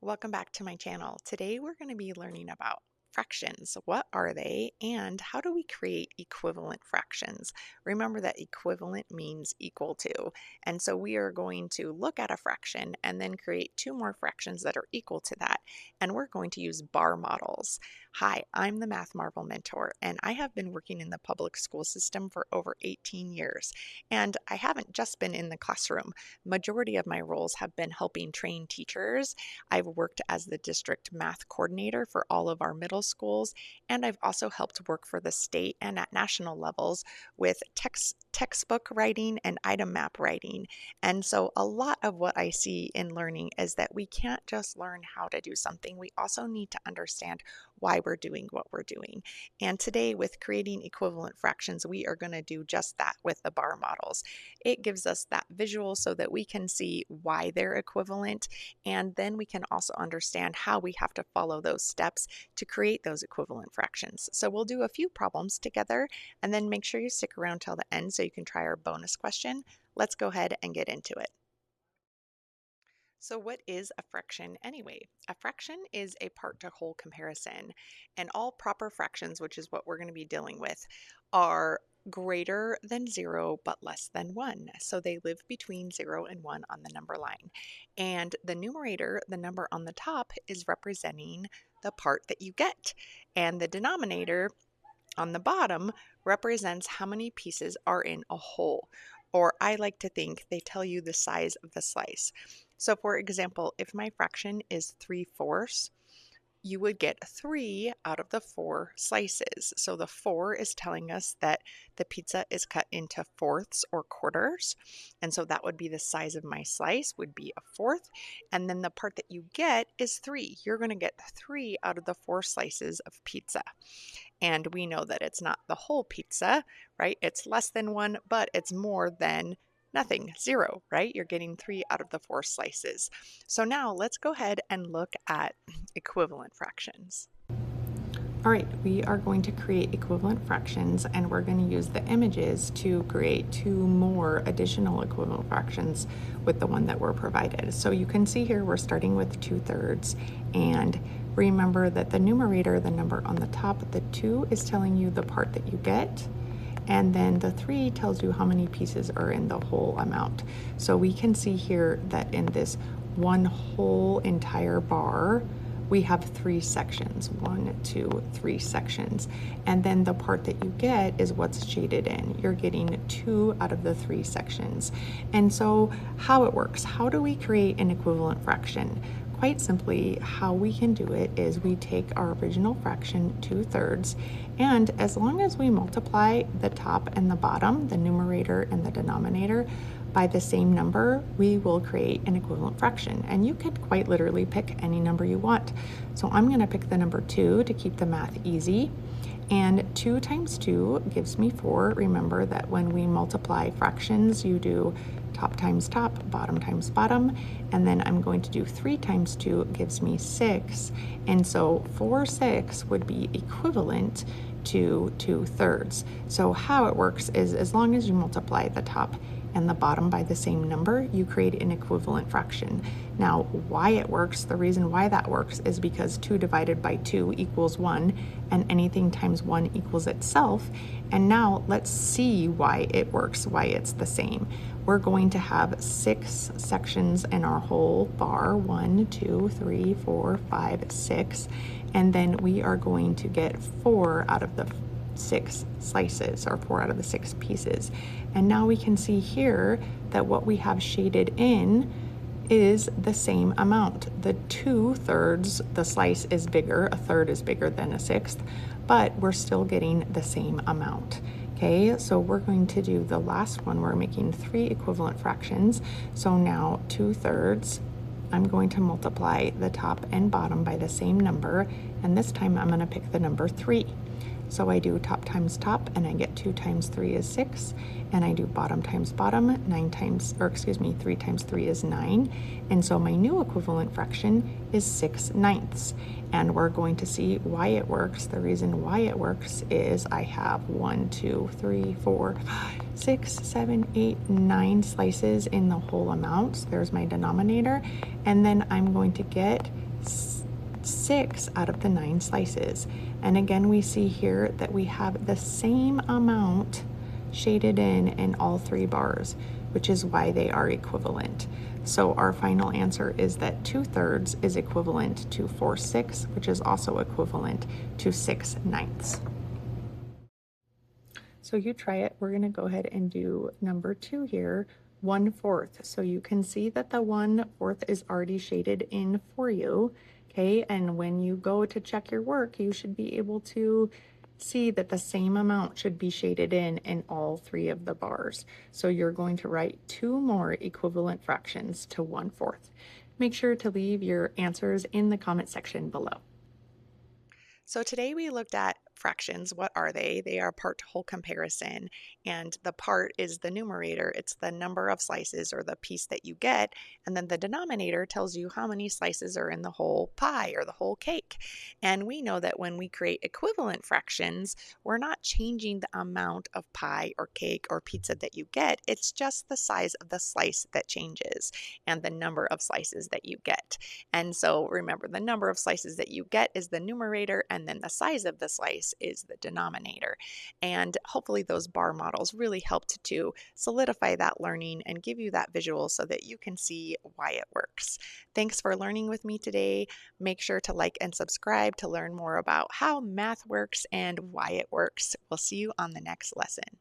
Welcome back to my channel. Today we're going to be learning about fractions. What are they and how do we create equivalent fractions? Remember that equivalent means equal to. And so we are going to look at a fraction and then create two more fractions that are equal to that. And we're going to use bar models. Hi, I'm the Math Marvel Mentor and I have been working in the public school system for over 18 years. And I haven't just been in the classroom. Majority of my roles have been helping train teachers. I've worked as the district math coordinator for all of our middle schools, and I've also helped work for the state and at national levels with textbook writing and item map writing. And so a lot of what I see in learning is that we can't just learn how to do something. We also need to understand why we're doing what we're doing. And today with creating equivalent fractions, we are going to do just that with the bar models. It gives us that visual so that we can see why they're equivalent, and then we can also understand how we have to follow those steps to create those equivalent fractions. So we'll do a few problems together and then make sure you stick around till the end so you can try our bonus question. Let's go ahead and get into it. So what is a fraction anyway? A fraction is a part to whole comparison, and all proper fractions, which is what we're going to be dealing with, are greater than 0 but less than 1. So they live between 0 and 1 on the number line. And the numerator, the number on the top, is representing the part that you get. And the denominator on the bottom represents how many pieces are in a whole. Or I like to think they tell you the size of the slice. So for example, if my fraction is 3/4, you would get 3 out of the 4 slices. So the 4 is telling us that the pizza is cut into fourths or quarters. And so that would be the size of my slice would be a fourth. And then the part that you get is 3. You're going to get 3 out of the 4 slices of pizza. And we know that it's not the whole pizza, right? It's less than 1, but it's more than nothing, 0, right? You're getting 3 out of the 4 slices. So now let's go ahead and look at equivalent fractions. All right, we are going to create equivalent fractions and we're going to use the images to create 2 more additional equivalent fractions with the one that we're provided. So you can see here we're starting with 2/3, and remember that the numerator, the number on the top, the 2 is telling you the part that you get, and then the 3 tells you how many pieces are in the whole amount. So we can see here that in this one whole entire bar, we have 3 sections, 1, 2, 3 sections. And then the part that you get is what's shaded in. You're getting 2 out of the 3 sections. And so how it works, how do we create an equivalent fraction? Quite simply, how we can do it is we take our original fraction, 2/3, and as long as we multiply the top and the bottom, the numerator and the denominator, by the same number, we will create an equivalent fraction. And you could quite literally pick any number you want. So I'm going to pick the number 2 to keep the math easy. And 2 times 2 gives me 4. Remember that when we multiply fractions, you do top times top, bottom times bottom. And then I'm going to do 3 times 2 gives me 6. And so 4/6 would be equivalent to 2/3. So how it works is as long as you multiply the top and the bottom by the same number, you create an equivalent fraction. Now, why it works, the reason why that works is because 2 divided by 2 equals 1, and anything times 1 equals itself. And now let's see why it works, why it's the same. We're going to have 6 sections in our whole bar, 1, 2, 3, 4, 5, 6, and then we are going to get 4 out of the 6 slices, or 4 out of the 6 pieces. And now we can see here that what we have shaded in is the same amount. The 2/3, the slice is bigger, a third is bigger than a sixth, but we're still getting the same amount. Okay, so we're going to do the last one. We're making 3 equivalent fractions. So now 2/3, I'm going to multiply the top and bottom by the same number, and this time I'm going to pick the number 3. So I do top times top, and I get 2 times 3 is 6, and I do bottom times bottom, 3 times 3 is 9, and so my new equivalent fraction is 6/9. And we're going to see why it works. The reason why it works is I have 1, 2, 3, 4, 5, 6, 7, 8, 9 slices in the whole amount. So there's my denominator, and then I'm going to get 6 out of the 9 slices. And again, we see here that we have the same amount shaded in all 3 bars, which is why they are equivalent. So our final answer is that 2/3 is equivalent to 4/6, which is also equivalent to 6/9. So you try it. We're going to go ahead and do number 2 here, 1/4. So you can see that the 1/4 is already shaded in for you. Okay, and when you go to check your work, you should be able to see that the same amount should be shaded in all 3 of the bars. So you're going to write 2 more equivalent fractions to 1/4. Make sure to leave your answers in the comment section below. So today we looked at fractions. What are they? They are part to whole comparison, and the part is the numerator. It's the number of slices or the piece that you get, and then the denominator tells you how many slices are in the whole pie or the whole cake. And we know that when we create equivalent fractions, we're not changing the amount of pie or cake or pizza that you get. It's just the size of the slice that changes and the number of slices that you get. And so remember, the number of slices that you get is the numerator, and then the size of the slice is the denominator. And hopefully those bar models really helped to solidify that learning and give you that visual so that you can see why it works. Thanks for learning with me today. Make sure to like and subscribe to learn more about how math works and why it works. We'll see you on the next lesson.